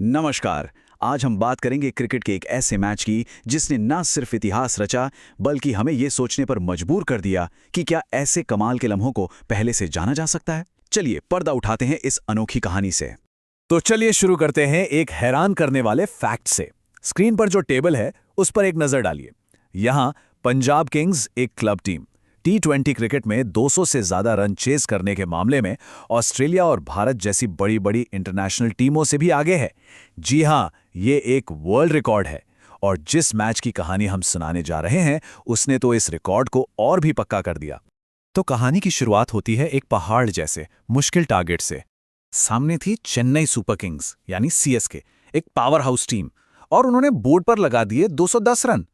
नमस्कार। आज हम बात करेंगे क्रिकेट के एक ऐसे मैच की जिसने न सिर्फ इतिहास रचा बल्कि हमें ये सोचने पर मजबूर कर दिया कि क्या ऐसे कमाल के लम्हों को पहले से जाना जा सकता है। चलिए पर्दा उठाते हैं इस अनोखी कहानी से। तो चलिए शुरू करते हैं एक हैरान करने वाले फैक्ट से। स्क्रीन पर जो टेबल है उस पर एक नजर डालिए। यहां पंजाब किंग्स एक क्लब टीम T20 क्रिकेट में 200 से ज्यादा रन चेस करने के मामले में ऑस्ट्रेलिया और भारत जैसी बड़ी बड़ी इंटरनेशनल टीमों से भी आगे है। जी हां, ये एक वर्ल्ड रिकॉर्ड है और जिस मैच की कहानी हम सुनाने जा रहे हैं उसने तो इस रिकॉर्ड को और भी पक्का कर दिया। तो कहानी की शुरुआत होती है एक पहाड़ जैसे मुश्किल टारगेट से। सामने थी चेन्नई सुपर किंग्स यानी CSK, एक पावर हाउस टीम, और उन्होंने बोर्ड पर लगा दिए 210 रन।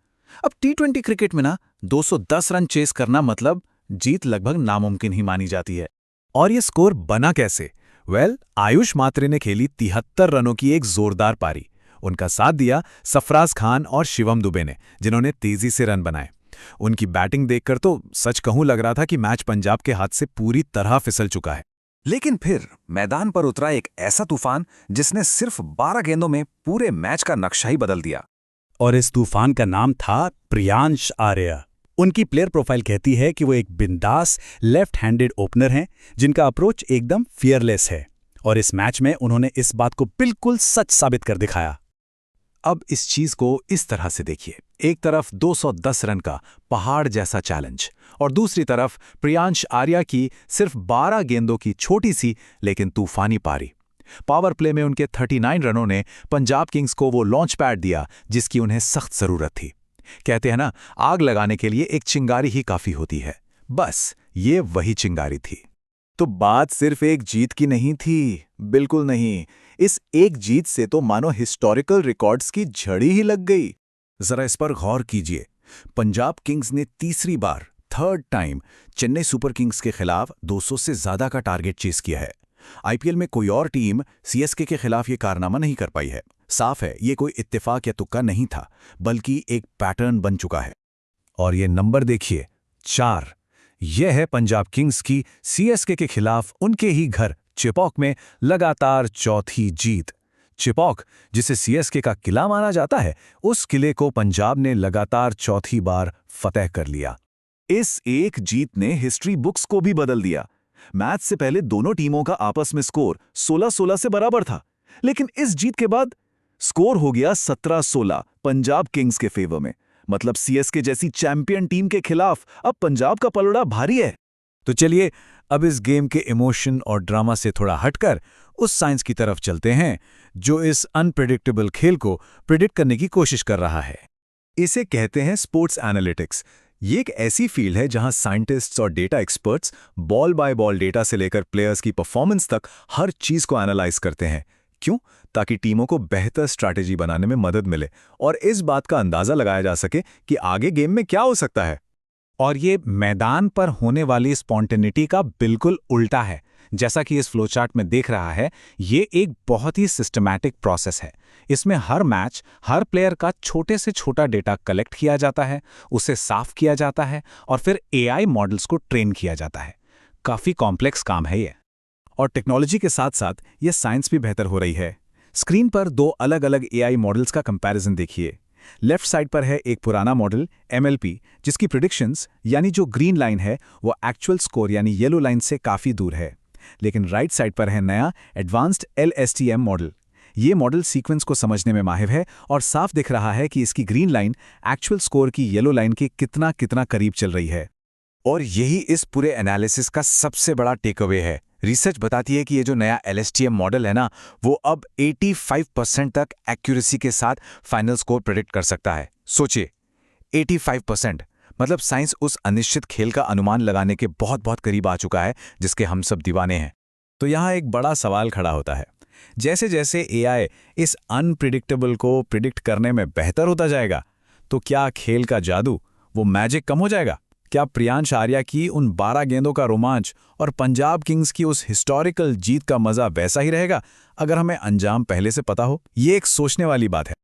अब T20 क्रिकेट में ना 210 रन चेस करना मतलब जीत लगभग नामुमकिन ही मानी जाती है। और ये स्कोर बना कैसे? आयुष मात्रे ने खेली 73 रनों की एक जोरदार पारी। उनका साथ दिया सरफराज खान और शिवम दुबे ने, जिन्होंने तेजी से रन बनाए। उनकी बैटिंग देखकर तो सच कहूं लग रहा था कि मैच पंजाब के हाथ से पूरी तरह फिसल चुका है। लेकिन फिर मैदान पर उतरा एक ऐसा तूफान जिसने सिर्फ 12 गेंदों में पूरे मैच का नक्शा ही बदल दिया। और इस तूफान का नाम था प्रियांश आर्या। उनकी प्लेयर प्रोफाइल कहती है कि वो एक बिंदास लेफ्ट हैंडेड ओपनर हैं जिनका अप्रोच एकदम फियरलेस है, और इस मैच में उन्होंने इस बात को बिल्कुल सच साबित कर दिखाया। अब इस चीज को इस तरह से देखिए, एक तरफ 210 रन का पहाड़ जैसा चैलेंज और दूसरी तरफ प्रियांश आर्या की सिर्फ 12 गेंदों की छोटी सी लेकिन तूफानी पारी। पावर प्ले में उनके 39 रनों ने पंजाब किंग्स को वो लॉन्च पैड दिया जिसकी उन्हें सख्त जरूरत थी। कहते हैं ना, आग लगाने के लिए एक चिंगारी ही काफी होती है। बस ये वही चिंगारी थी। तो बात सिर्फ एक जीत की नहीं थी, बिल्कुल नहीं। इस एक जीत से तो मानो हिस्टोरिकल रिकॉर्ड्स की झड़ी ही लग गई। जरा इस पर गौर कीजिए। पंजाब किंग्स ने तीसरी बार, third time, Chennai Super Kings के खिलाफ 200 से ज्यादा का टारगेट चेस किया है। IPL में कोई और टीम CSK के खिलाफ ये कारनामा नहीं कर पाई है। साफ है, ये कोई इत्तेफाक या तुक्का नहीं था, बल्कि एक पैटर्न बन चुका है। और ये नंबर देखिए, 4। यह है पंजाब किंग्स की CSK के खिलाफ उनके ही घर चिपॉक में लगातार चौथी जीत। चिपॉक, जिसे CSK का किला माना जाता है, उस किले को पंजाब ने लगातार चौथी बार फतेह कर लिया। इस एक जीत ने हिस्ट्री बुक्स को भी बदल दिया। मैच से पहले दोनों टीमों का आपस में स्कोर 16-16 से बराबर था, लेकिन इस जीत के बाद स्कोर हो गया 17-16 पंजाब किंग्स के फेवर में। मतलब CSK जैसी चैंपियन टीम के खिलाफ अब पंजाब का पलड़ा भारी है। तो चलिए अब इस गेम के इमोशन और ड्रामा से थोड़ा हटकर उस साइंस की तरफ चलते हैं जो इस अनप्रेडिक्टेबल खेल को प्रिडिक्ट करने की कोशिश कर रहा है। इसे कहते हैं स्पोर्ट्स एनालिटिक्स। ये एक ऐसी फील्ड है जहां साइंटिस्ट्स और data experts ball by ball data से लेकर प्लेयर्स की परफॉर्मेंस तक हर चीज को एनालाइज करते हैं। क्यों? ताकि टीमों को बेहतर स्ट्रैटेजी बनाने में मदद मिले और इस बात का अंदाजा लगाया जा सके कि आगे गेम में क्या हो सकता है। और ये मैदान पर होने वाली स्पॉन्टेनिटी का बिल्कुल उल्टा है। जैसा कि इस फ्लोचार्ट में देख रहा है, ये एक बहुत ही सिस्टमैटिक प्रोसेस है। इसमें हर मैच, हर प्लेयर का छोटे से छोटा डेटा कलेक्ट किया जाता है, उसे साफ किया जाता है और फिर AI मॉडल्स को ट्रेन किया जाता है। काफी कॉम्प्लेक्स काम है ये। और टेक्नोलॉजी के साथ साथ ये साइंस भी बेहतर हो रही है। स्क्रीन पर 2 अलग अलग AI मॉडल्स का कंपैरिजन देखिए। लेफ्ट साइड पर है एक पुराना मॉडल MLP, जिसकी प्रिडिक्शंस यानी जो ग्रीन लाइन है वो एक्चुअल स्कोर यानी येलो लाइन से काफी दूर है। लेकिन राइट साइड पर है नया एडवांस्ड LSTM मॉडल। ये मॉडल सीक्वेंस को समझने में माहिर है और साफ दिख रहा है कि इसकी ग्रीन लाइन एक्चुअल स्कोर की येलो लाइन के कितना कितना करीब चल रही है। और यही इस पूरे एनालिसिस का सबसे बड़ा टेकअवे है। रिसर्च बताती है कि ये जो नया LSTM मॉडल है ना, वो अब 85% तक एक्यूरेसी के साथ फाइनल स्कोर प्रेडिक्ट कर सकता है। सोचिए, 85%। मतलब साइंस उस अनिश्चित खेल का अनुमान लगाने के बहुत बहुत करीब आ चुका है जिसके हम सब दीवाने हैं। तो यहाँ एक बड़ा सवाल खड़ा होता है, जैसे जैसे AI इस अनप्रिडिक्टेबल को प्रिडिक्ट करने में बेहतर होता जाएगा, तो क्या खेल का जादू, वो मैजिक कम हो जाएगा? क्या प्रियांश आर्या की उन 12 गेंदों का रोमांच और पंजाब किंग्स की उस हिस्टोरिकल जीत का मजा वैसा ही रहेगा अगर हमें अंजाम पहले से पता हो? ये एक सोचने वाली बात है।